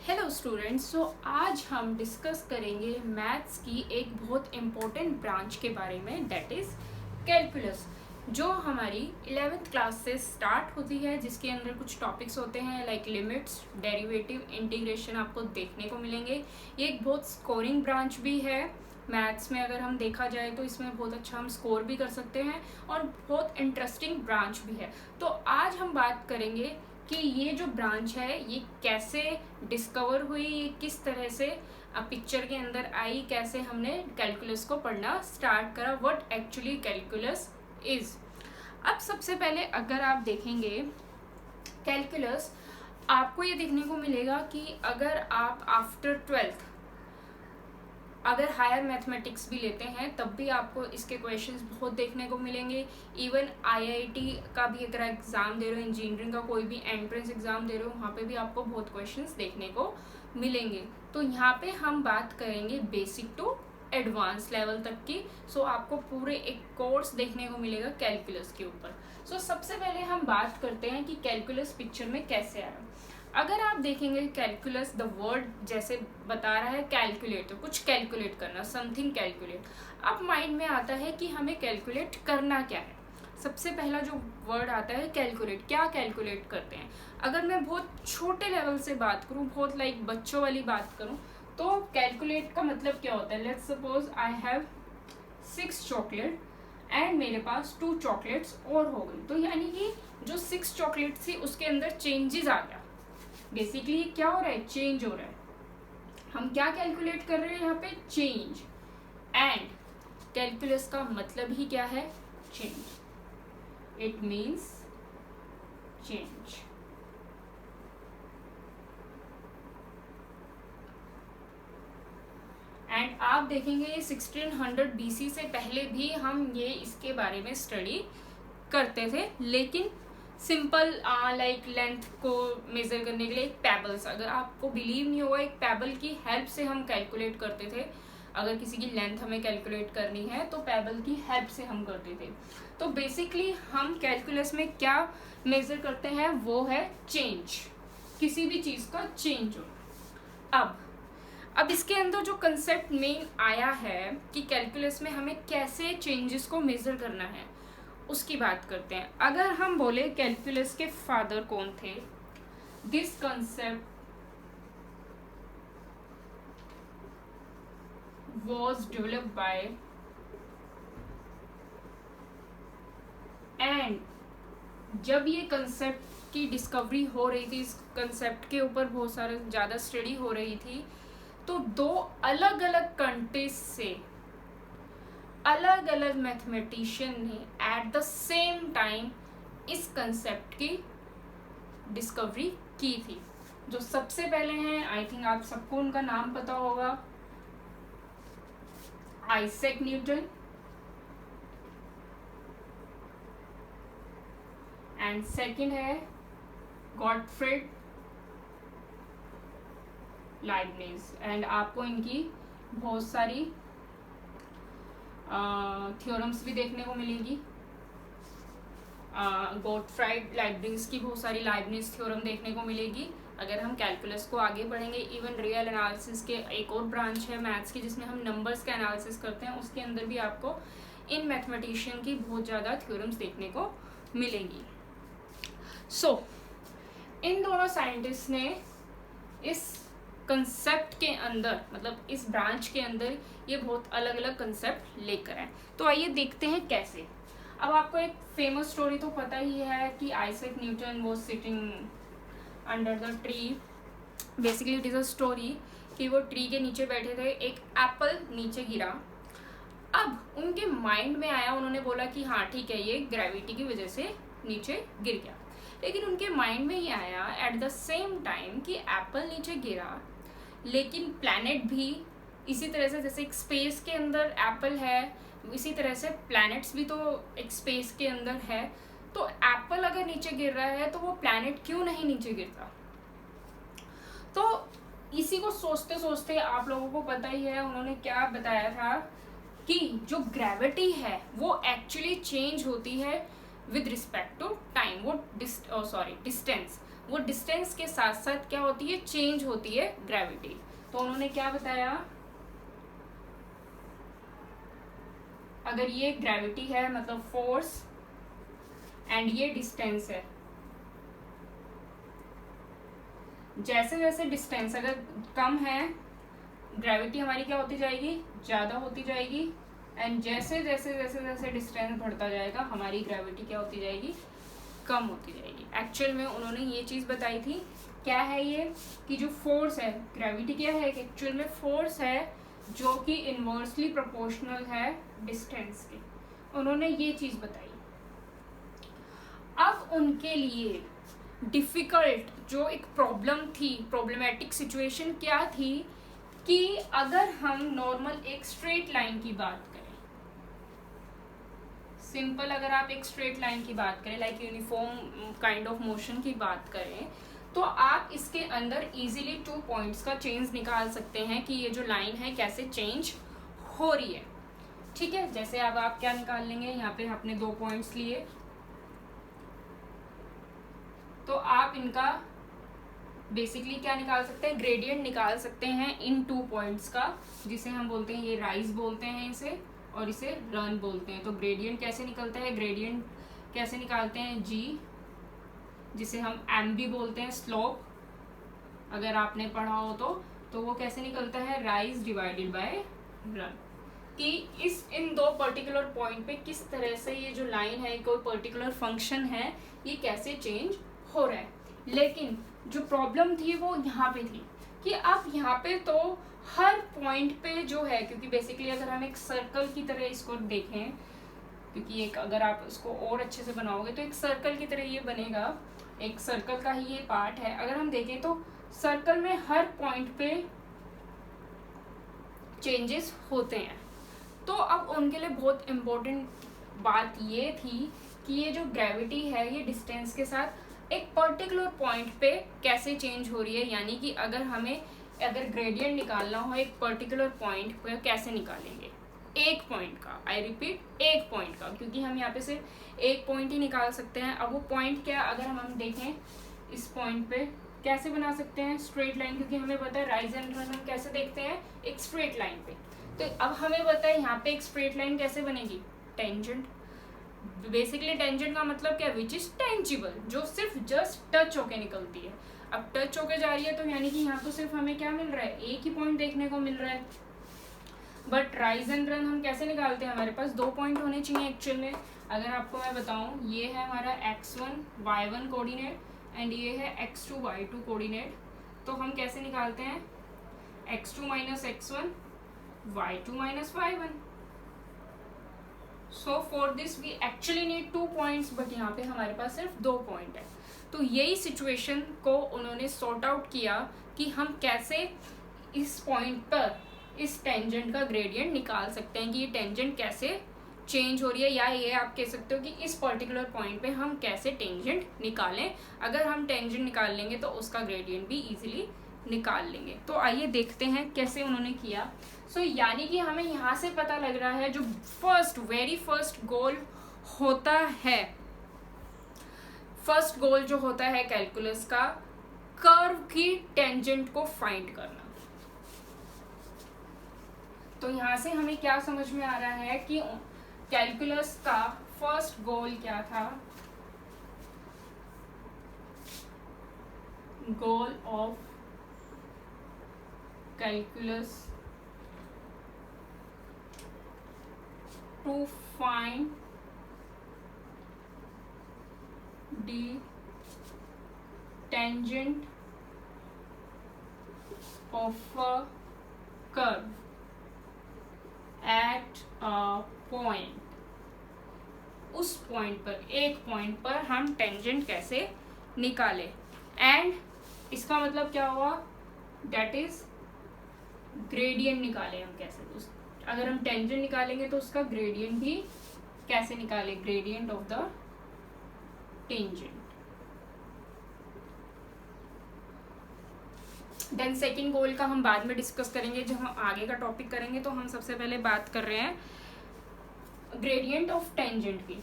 Hello students. आज हम discuss करेंगे मैथ्स की एक बहुत इम्पोर्टेंट ब्रांच के बारे में, दैट इज़ कैलकुलस, जो हमारी 11th क्लास से स्टार्ट होती है, जिसके अंदर कुछ टॉपिक्स होते हैं लाइक लिमिट्स, डेरिवेटिव, इंटीग्रेशन आपको देखने को मिलेंगे। ये एक बहुत स्कोरिंग ब्रांच भी है मैथ्स में। अगर हम देखा जाए तो इसमें बहुत अच्छा हम स्कोर भी कर सकते हैं और बहुत इंटरेस्टिंग ब्रांच भी है। तो आज हम बात करेंगे कि ये जो ब्रांच है ये कैसे डिस्कवर हुई, ये किस तरह से पिक्चर के अंदर आई, कैसे हमने कैलकुलस को पढ़ना स्टार्ट करा, व्हाट एक्चुअली कैलकुलस इज। अब सबसे पहले अगर आप देखेंगे कैलकुलस, आपको ये देखने को मिलेगा कि अगर आप आफ्टर 12th अगर हायर मैथमेटिक्स भी लेते हैं तब भी आपको इसके क्वेश्चंस बहुत देखने को मिलेंगे। इवन आईआईटी का भी अगर एग्ज़ाम दे रहे हो, इंजीनियरिंग का कोई भी एंट्रेंस एग्ज़ाम दे रहे हो, वहाँ पे भी आपको बहुत क्वेश्चंस देखने को मिलेंगे। तो यहाँ पे हम बात करेंगे बेसिक टू एडवांस लेवल तक की। आपको पूरे एक कोर्स देखने को मिलेगा कैलकुलस के ऊपर। सबसे पहले हम बात करते हैं कि कैलकुलस पिक्चर में कैसे आया। अगर आप देखेंगे कैलकुलस, द वर्ड जैसे बता रहा है कैलकुलेट, तो कुछ कैलकुलेट करना, समथिंग कैलकुलेट। अब माइंड में आता है कि हमें कैलकुलेट करना क्या है। सबसे पहला जो वर्ड आता है कैलकुलेट, क्या कैलकुलेट करते हैं। अगर मैं बहुत छोटे लेवल से बात करूं, बहुत लाइक बच्चों वाली बात करूं, तो कैलकुलेट का मतलब क्या होता है। Let's suppose I have 6 chocolate and मेरे पास 2 चॉकलेट्स और हो गई, तो यानी कि जो 6 चॉकलेट थी उसके अंदर चेंजेस आ गया। बेसिकली क्या हो रहा है, चेंज हो रहा है। हम क्या कैलकुलेट कर रहे हैं यहाँ पे, चेंज। एंड कैलकुलस का मतलब ही क्या है, change. It means change. And आप देखेंगे 1600 BC से पहले भी हम ये इसके बारे में स्टडी करते थे, लेकिन सिंपल लाइक लेंथ को मेजर करने के लिए एक पेबल्स, अगर आपको बिलीव नहीं होगा, एक पेबल की हेल्प से हम कैलकुलेट करते थे। अगर किसी की लेंथ हमें कैलकुलेट करनी है तो पेबल की हेल्प से हम करते थे। तो बेसिकली हम कैलकुलस में क्या मेजर करते हैं, वो है चेंज, किसी भी चीज़ का चेंज हो। अब इसके अंदर जो कंसेप्ट मेन आया है कि कैलकुलस में हमें कैसे चेंजेस को मेजर करना है, उसकी बात करते हैं। अगर हम बोले कैलकुलस के फादर कौन थे, this concept was developed by and जब ये कंसेप्ट की डिस्कवरी हो रही थी, इस कंसेप्ट के ऊपर बहुत सारे ज़्यादा स्टडी हो रही थी, तो 2 अलग अलग कंट्रीज से अलग अलग मैथमेटिशियन ने एट द सेम टाइम इस कंसेप्ट की डिस्कवरी की थी। जो सबसे पहले हैं, आई थिंक आप सबको उनका नाम पता होगा, आइजैक न्यूटन एंड सेकंड है गॉटफ्रीड लाइबनिज। एंड आपको इनकी बहुत सारी थ्योरम्स भी देखने को मिलेगी। गॉटफ्राइड लाइबनिज की बहुत सारी लाइबनिज थ्योरम देखने को मिलेगी अगर हम कैलकुलस को आगे पढ़ेंगे। इवन रियल एनालिसिस के एक और ब्रांच है मैथ्स की, जिसमें हम नंबर्स का एनालिसिस करते हैं, उसके अंदर भी आपको इन मैथमेटिशियन की बहुत ज़्यादा थ्योरम्स देखने को मिलेंगी। इन दोनों साइंटिस्ट ने इस कंसेप्ट के अंदर, मतलब इस ब्रांच के अंदर, ये बहुत अलग अलग कंसेप्ट लेकर आए। तो आइए देखते हैं कैसे। अब आपको एक फेमस स्टोरी तो पता ही है कि Isaac Newton was sitting under the tree. Basically it is a story कि वो ट्री के नीचे बैठे थे, एक एप्पल नीचे गिरा। अब उनके माइंड में आया, उन्होंने बोला कि हाँ ठीक है, ये ग्रेविटी की वजह से नीचे गिर गया। लेकिन उनके माइंड में ये आया एट द सेम टाइम कि एप्पल नीचे गिरा, लेकिन प्लैनेट भी इसी तरह से, जैसे एक स्पेस के अंदर एप्पल है, इसी तरह से प्लैनेट्स भी तो एक स्पेस के अंदर है। तो एप्पल अगर नीचे गिर रहा है तो वो प्लैनेट क्यों नहीं नीचे गिरता। तो इसी को सोचते सोचते आप लोगों को पता ही है उन्होंने क्या बताया था कि जो ग्रेविटी है वो एक्चुअली चेंज होती है विद रिस्पेक्ट टू टाइम, वो डिस्टेंस। वो डिस्टेंस के साथ साथ क्या होती है, चेंज होती है ग्रेविटी। तो उन्होंने क्या बताया, अगर ये ग्रेविटी है मतलब फोर्स एंड ये डिस्टेंस है, जैसे जैसे डिस्टेंस अगर कम है ग्रेविटी हमारी क्या होती जाएगी, ज़्यादा होती जाएगी, एंड जैसे जैसे जैसे जैसे डिस्टेंस बढ़ता जाएगा हमारी ग्रेविटी क्या होती जाएगी, कम होती जाएगी। एक्चुअल में उन्होंने ये चीज़ बताई थी, क्या है ये, कि जो फोर्स है, ग्रेविटी क्या है, एक्चुअल में फोर्स है जो कि इनवर्सली प्रोपोर्शनल है डिस्टेंस के। उन्होंने ये चीज़ बताई। अब उनके लिए डिफ़िकल्ट जो एक प्रॉब्लम थी, प्रॉब्लमेटिक सिचुएशन क्या थी, कि अगर हम नॉर्मल एक स्ट्रेट लाइन की बात करें, सिंपल अगर आप एक स्ट्रेट लाइन की बात करें, like uniform kind of motion की बात करें, तो आप इसके अंदर इजीली 2 पॉइंट्स का चेंज निकाल सकते हैं कि ये जो लाइन है कैसे चेंज हो रही है। ठीक है, जैसे अब आप क्या निकाल लेंगे, यहाँ पे आपने 2 पॉइंट्स लिए, तो आप इनका बेसिकली क्या निकाल सकते हैं, ग्रेडियंट निकाल सकते हैं इन 2 पॉइंट्स का, जिसे हम बोलते हैं, ये राइज बोलते हैं इसे, और इसे रन बोलते हैं। तो ग्रेडियंट कैसे निकलता है, ग्रेडियंट कैसे निकालते हैं, जी, जिसे हम एम भी बोलते हैं, स्लोप, अगर आपने पढ़ा हो तो वो कैसे निकलता है, राइज डिवाइडेड बाय रन, कि इन 2 पर्टिकुलर पॉइंट पे किस तरह से ये जो लाइन है, कोई पर्टिकुलर फंक्शन है, ये कैसे चेंज हो रहा है। लेकिन जो प्रॉब्लम थी वो यहाँ पे थी कि आप यहाँ पे तो हर पॉइंट पे जो है, क्योंकि बेसिकली अगर हम एक सर्कल की तरह इसको देखें, क्योंकि एक अगर आप इसको और अच्छे से बनाओगे तो एक सर्कल की तरह ये बनेगा, एक सर्कल का ही ये पार्ट है। अगर हम देखें तो सर्कल में हर पॉइंट पे चेंजेस होते हैं। तो अब उनके लिए बहुत इम्पोर्टेंट बात ये थी कि ये जो ग्रेविटी है ये डिस्टेंस के साथ एक पर्टिकुलर पॉइंट पे कैसे चेंज हो रही है, यानी कि अगर ग्रेडियंट निकालना हो एक पर्टिकुलर पॉइंट पे कैसे निकालेंगे, एक पॉइंट का, आई रिपीट एक पॉइंट का, क्योंकि हम यहाँ पे सिर्फ एक पॉइंट ही निकाल सकते हैं। अब वो पॉइंट क्या, अगर हम देखें इस पॉइंट पे कैसे बना सकते हैं स्ट्रेट लाइन, क्योंकि हमें पता है राइज एंड रन हम कैसे देखते हैं, एक स्ट्रेट लाइन पे। तो अब हमें पता है यहाँ पे एक स्ट्रेट लाइन कैसे बनेगी, टेंजेंट। बेसिकली टेंजेंट का मतलब क्या, विच इज टेंजिबल, जो सिर्फ जस्ट टच होके निकलती है। अब टच होके जा रही है तो यानी कि यहाँ तो सिर्फ हमें क्या मिल रहा है, एक ही पॉइंट देखने को मिल रहा है। बट राइज एंड रन हम कैसे निकालते हैं, हमारे पास 2 पॉइंट होने चाहिए एक्चुअल में। अगर आपको मैं बताऊं, ये है हमारा x1 y1 कोऑर्डिनेट एंड ये है x2 y2 कोऑर्डिनेट। तो हम कैसे निकालते हैं, x2 minus x1 y2 minus y1। So for this we actually need 2 points, but यहाँ पे हमारे पास सिर्फ 2 पॉइंट है। तो यही सिचुएशन को उन्होंने सॉर्ट आउट किया कि हम कैसे इस पॉइंट पर इस टेंजेंट का ग्रेडियंट निकाल सकते हैं, कि ये टेंजेंट कैसे चेंज हो रही है, या ये आप कह सकते हो कि इस पर्टिकुलर पॉइंट पे हम कैसे टेंजेंट निकालें। अगर हम टेंजेंट निकाल लेंगे तो उसका ग्रेडियंट भी इजीली निकाल लेंगे। तो आइए देखते हैं कैसे उन्होंने किया। सो यानी कि हमें यहाँ से पता लग रहा है, जो वेरी फर्स्ट गोल होता है, फर्स्ट गोल जो होता है कैलकुलस का, कर्व की टेंजेंट को फाइंड करना। तो यहाँ से हमें क्या समझ में आ रहा है कि कैलकुलस का फर्स्ट गोल क्या था, goal of calculus to find the tangent of a curve at a point, उस पॉइंट पर, एक पॉइंट पर हम टेंजेंट कैसे निकाले। एंड इसका मतलब क्या हुआ, दैट इज ग्रेडियंट निकाले हम कैसे, अगर हम टेंजेंट निकालेंगे तो उसका ग्रेडियंट भी कैसे निकाले, gradient of the tangent. Then second goal का हम बाद में डिस्कस करेंगे, जब हम आगे का टॉपिक करेंगे। तो हम सबसे पहले बात कर रहे हैं ग्रेडियंट ऑफ टेंजेंट की।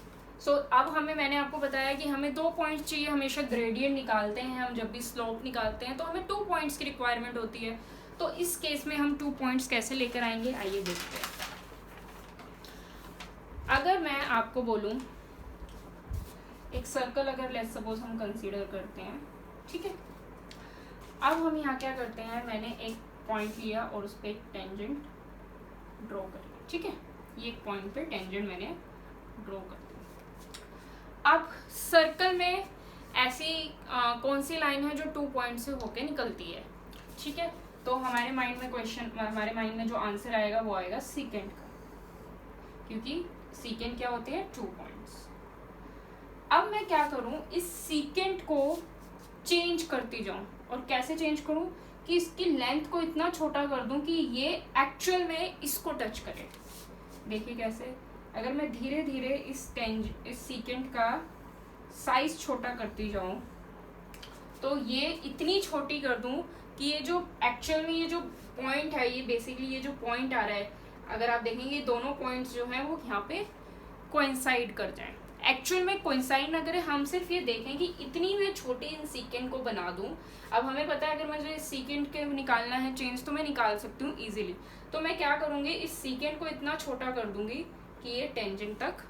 अब मैंने आपको बताया कि हमें 2 पॉइंट्स चाहिए, हमेशा ग्रेडियंट निकालते हैं हम, जब भी स्लोप निकालते हैं तो हमें 2 पॉइंट्स की रिक्वायरमेंट होती है। तो इस केस में हम 2 पॉइंट्स कैसे लेकर आएंगे, आइए देखते हैं। अगर मैं आपको बोलूं एक सर्कल अगर लेट्स सपोज हम कंसीडर करते हैं, ठीक है। अब हम यहाँ क्या करते हैं, मैंने एक पॉइंट लिया और उस पर एक टेंजेंट ड्रॉ करी, ठीक है। ये एक पॉइंट पे टेंजेंट मैंने ड्रॉ कर दिया। अब सर्कल में ऐसी कौन सी लाइन है जो 2 पॉइंट से होके निकलती है, ठीक है। तो हमारे माइंड में जो आंसर आएगा वो आएगा सीकेंट का, क्योंकि सीकेंट क्या होते हैं, 2 पॉइंट्स। अब मैं क्या करूं, इस सीकेंट को चेंज करती जाऊं, और कैसे चेंज करूं कि इसकी लेंथ को इतना छोटा कर दूं कि ये एक्चुअल में इसको टच करे। देखिए कैसे, अगर मैं धीरे धीरे इस सीकेंट का साइज छोटा करती जाऊं तो ये इतनी छोटी कर दूं कि ये जो एक्चुअल में ये जो पॉइंट है, ये बेसिकली ये जो पॉइंट आ रहा है, अगर आप देखेंगे दोनों पॉइंट्स जो हैं वो यहाँ पे कोइंसाइड कर जाएं। एक्चुअल में कोइंसाइड ना करें, हम सिर्फ ये देखें कि इतनी मैं छोटी इन सीकेंट को बना दूं। अब हमें पता है अगर मुझे सीकेंट के निकालना है चेंज तो मैं निकाल सकती हूँ इजीली। तो मैं क्या करूँगी, इस सीकेंट को इतना छोटा कर दूंगी कि ये टेंजेंट तक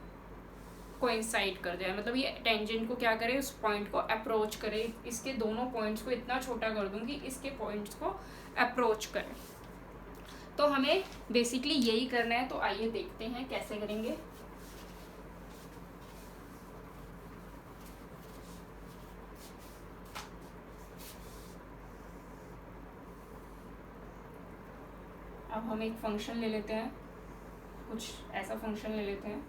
कोइंसाइड कर जाए, मतलब ये टेंजेंट को क्या करे, उस पॉइंट को अप्रोच करे। इसके दोनों पॉइंट्स को इतना छोटा कर दूंगी इसके पॉइंट्स को अप्रोच करे। तो हमें बेसिकली यही करना है। तो आइए देखते हैं कैसे करेंगे। अब हम एक फंक्शन ले लेते हैं, कुछ ऐसा फंक्शन ले लेते हैं,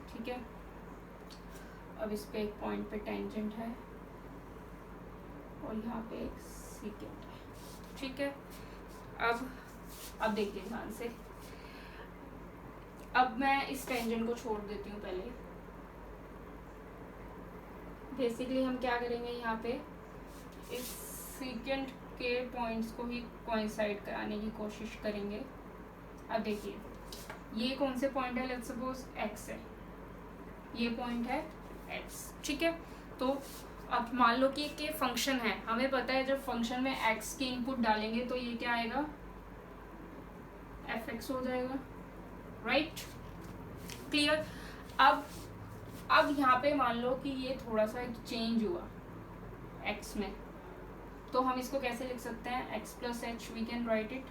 ठीक है। अब इस पे एक पॉइंट पे टेंजेंट है और यहाँ पे एक सीकेंट है, ठीक है। अब देखिए ध्यान से, अब मैं इस टेंजेंट को छोड़ देती हूँ पहले। बेसिकली हम क्या करेंगे, यहाँ पे इस सीकेंट के पॉइंट्स को ही कोइंसाइड कराने की कोशिश करेंगे। अब देखिए ये कौन से पॉइंट है, लेट्स सपोज एक्स है, ये पॉइंट है एक्स, ठीक है। तो अब मान लो कि ये फंक्शन है, हमें पता है जब फंक्शन में एक्स की इनपुट डालेंगे तो ये क्या आएगा, एफ एक्स हो जाएगा, राइट, क्लियर। अब यहाँ पे मान लो कि ये थोड़ा सा चेंज हुआ एक्स में, तो हम इसको कैसे लिख सकते हैं, x plus H we can write it,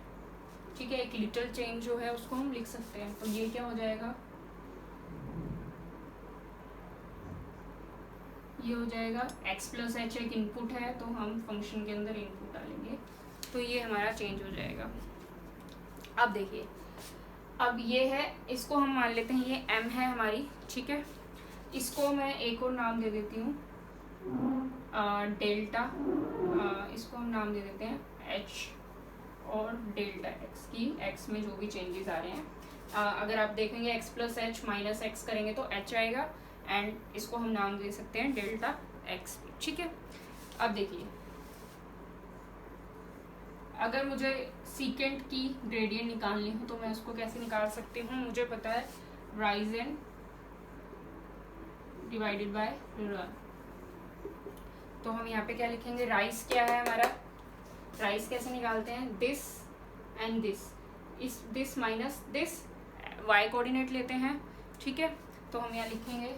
ठीक है। एक लिटिल चेंज जो है उसको हम लिख सकते हैं। तो ये क्या हो जाएगा, ये हो जाएगा x प्लस एच एक इनपुट है तो हम फंक्शन के अंदर इनपुट डालेंगे तो ये हमारा चेंज हो जाएगा। अब देखिए, अब ये है, इसको हम मान लेते हैं ये m है हमारी, ठीक है। इसको मैं एक और नाम दे देती हूँ डेल्टा, इसको हम नाम दे देते हैं h और डेल्टा x की, x में जो भी चेंजेस आ रहे हैं। अगर आप देखेंगे x plus H minus x करेंगे तो h आएगा, एंड इसको हम नाम दे सकते हैं डेल्टा एक्स, ठीक है। अब देखिए, अगर मुझे सीकेंट की ग्रेडियंट निकालनी हो तो मैं उसको कैसे निकाल सकती हूँ, मुझे पता है rise and divided by run. तो हम यहाँ पे क्या लिखेंगे, राइज क्या है हमारा, राइज कैसे निकालते हैं, दिस एंड दिस, इस this minus this, Y coordinate लेते हैं, ठीक है। तो हम यहाँ लिखेंगे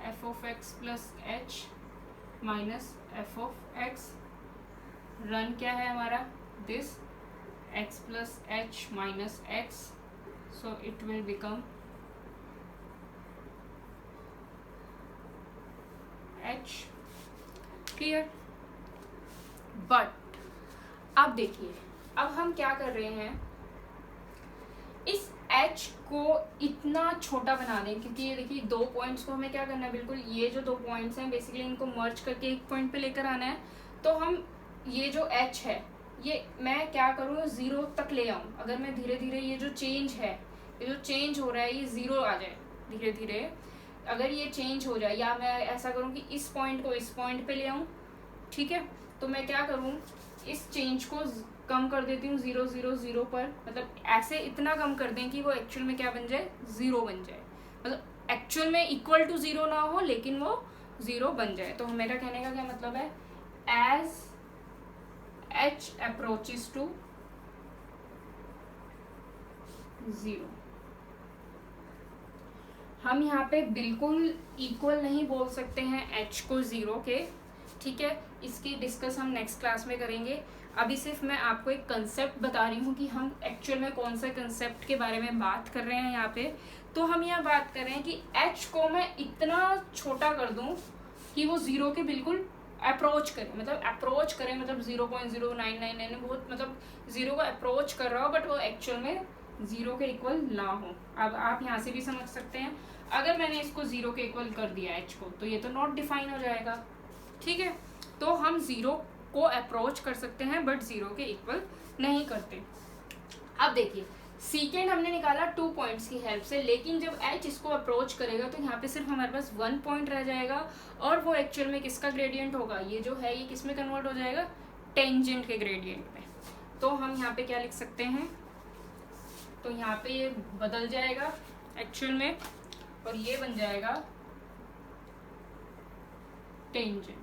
F of X plus H minus F of X, run क्या है हमारा, this X plus H minus X, so it will become H, clear. But अब देखिए, अब हम क्या कर रहे हैं, इस h को इतना छोटा बना दें, क्योंकि ये देखिए दो पॉइंट्स को हमें क्या करना है, बिल्कुल ये जो दो पॉइंट्स हैं बेसिकली इनको मर्ज करके एक पॉइंट पे लेकर आना है। तो हम ये जो h है ये मैं क्या करूँ, 0 तक ले आऊँ। अगर मैं धीरे धीरे ये जो चेंज है, ये जो चेंज हो रहा है ये 0 आ जाए धीरे धीरे, अगर ये चेंज हो जाए, या मैं ऐसा करूँ कि इस पॉइंट को इस पॉइंट पे ले आऊँ, ठीक है। तो मैं क्या करूँ, इस चेंज को कम कर देती हूँ 0 0 0 पर, मतलब ऐसे इतना कम कर दें कि वो एक्चुअल में क्या बन जाए, 0 बन जाए, मतलब एक्चुअल में इक्वल टू जीरो ना हो लेकिन वो जीरो बन जाए। तो मेरा कहने का क्या मतलब है, as h approaches to zero. हम यहाँ पे बिल्कुल इक्वल नहीं बोल सकते हैं h को जीरो के, ठीक है, इसकी डिस्कस हम नेक्स्ट क्लास में करेंगे। अभी सिर्फ मैं आपको एक कंसेप्ट बता रही हूँ कि हम एक्चुअल में कौन सा कंसेप्ट के बारे में बात कर रहे हैं यहाँ पे। तो हम यहाँ बात कर रहे हैं कि h को मैं इतना छोटा कर दूँ कि वो जीरो के बिल्कुल अप्रोच करे, मतलब अप्रोच करे, मतलब 0.0999 बहुत, मतलब जीरो को अप्रोच कर रहा हो बट वो एक्चुअल में जीरो के इक्वल ना हो। अब आप यहाँ से भी समझ सकते हैं, अगर मैंने इसको जीरो के इक्वल कर दिया h को तो ये तो नॉट डिफाइन हो जाएगा, ठीक है। तो हम जीरो को अप्रोच कर सकते हैं बट जीरो के इक्वल नहीं करते। अब देखिए सीकेंड हमने निकाला 2 पॉइंट्स की हेल्प से, लेकिन जब h इसको अप्रोच करेगा तो यहाँ पे सिर्फ हमारे पास 1 पॉइंट रह जाएगा और वो एक्चुअल में किसका ग्रेडियंट होगा, ये जो है ये किस में कन्वर्ट हो जाएगा, टेंजेंट के ग्रेडियंट में। तो हम यहाँ पे क्या लिख सकते हैं, तो यहाँ पे ये बदल जाएगा एक्चुअल में और ये बन जाएगा टेंजेंट,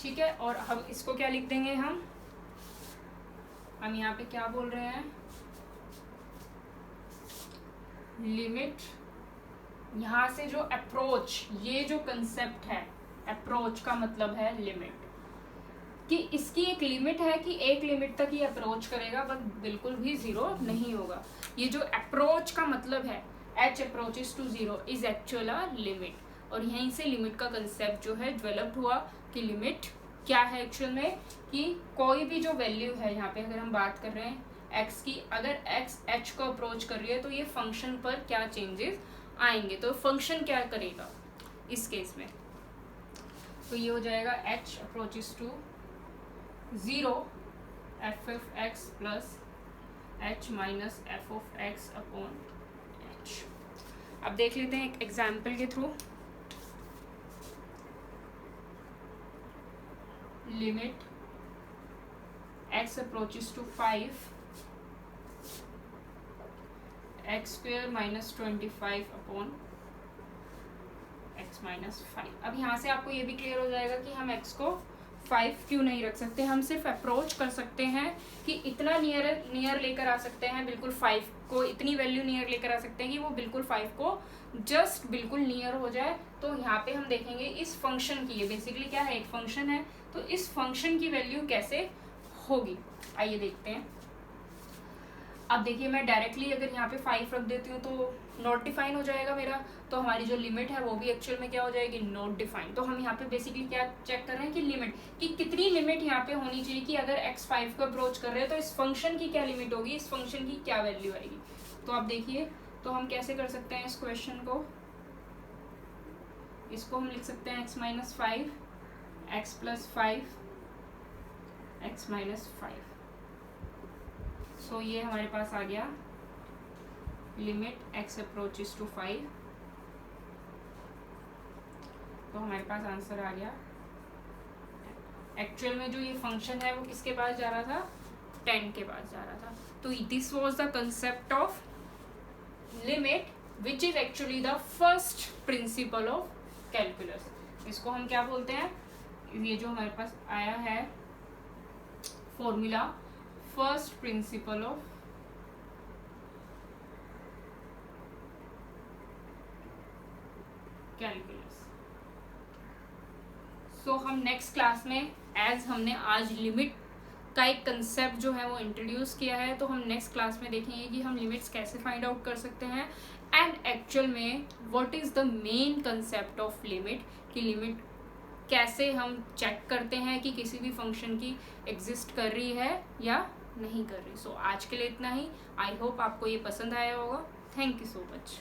ठीक है। और हम इसको क्या लिख देंगे, हम यहाँ पे क्या बोल रहे हैं, लिमिट, यहाँ से जो अप्रोच, ये जो कंसेप्ट है अप्रोच का मतलब है लिमिट, कि इसकी एक लिमिट है कि एक लिमिट तक ये अप्रोच करेगा बट बिल्कुल भी जीरो नहीं होगा। ये जो अप्रोच का मतलब है h approaches to zero is actual a limit. और यहीं से लिमिट का कंसेप्ट जो है डेवलप्ड हुआ कि लिमिट क्या है एक्चुअल में, कि कोई भी जो वैल्यू है, यहाँ पे अगर हम बात कर रहे हैं x की, अगर x h को अप्रोच कर रही है तो ये फंक्शन पर क्या चेंजेस आएंगे, तो फंक्शन क्या करेगा इस केस में, तो ये हो जाएगा h approaches to zero F of X plus h minus F of X upon h। अब देख लेते हैं एक एग्जाम्पल के through. Limit x approaches to 5 x square minus 25 upon x minus 5। अब यहाँ से आपको ये भी क्लियर हो जाएगा कि हम x को 5 क्यों नहीं रख सकते, हम सिर्फ अप्रोच कर सकते हैं कि इतना नियर लेकर आ सकते हैं, बिल्कुल 5 को इतनी वैल्यू नियर लेकर आ सकते हैं कि वो बिल्कुल 5 को जस्ट बिल्कुल नियर हो जाए। तो यहाँ पे हम देखेंगे इस फंक्शन की, ये बेसिकली क्या है, एक फंक्शन है, तो इस फंक्शन की वैल्यू कैसे होगी आइए देखते हैं। अब देखिए मैं डायरेक्टली अगर यहाँ पे 5 रख देती हूँ तो नॉट डिफाइन हो जाएगा मेरा, तो हमारी जो लिमिट है वो भी एक्चुअल में क्या हो जाएगी, नॉट डिफाइन। तो हम यहाँ पे बेसिकली क्या चेक कर रहे हैं कि लिमिट की कितनी लिमिट यहाँ पे होनी चाहिए, कि अगर x 5 को अप्रोच कर रहे हैं तो इस फंक्शन की क्या लिमिट होगी, इस फंक्शन की क्या वैल्यू आएगी। तो आप देखिए, तो हम कैसे कर सकते हैं इस क्वेश्चन को, इसको हम लिख सकते हैं x minus 5 x plus 5 x minus 5। सो ये हमारे पास आ गया लिमिट x अप्रोचेस टू 5, तो हमारे पास आंसर आ गया। एक्चुअल में जो ये फंक्शन है वो किसके पास जा रहा था, 10 के पास जा रहा था। तो this was the concept of limit which is actually the first principle of calculus. इसको हम क्या बोलते हैं, ये जो हमारे पास आया है formula, first principle of calculus. So हम नेक्स्ट क्लास में, एज हमने आज लिमिट का एक कंसेप्ट जो है वो इंट्रोड्यूस किया है, तो हम नेक्स्ट क्लास में देखेंगे कि हम लिमिट्स कैसे फाइंड आउट कर सकते हैं एंड एक्चुअल में what is the main concept of limit, कि लिमिट कैसे हम चेक करते हैं कि किसी भी फंक्शन की एग्जिस्ट कर रही है या नहीं कर रही। सो आज के लिए इतना ही। आई होप आपको ये पसंद आया होगा। Thank you so much.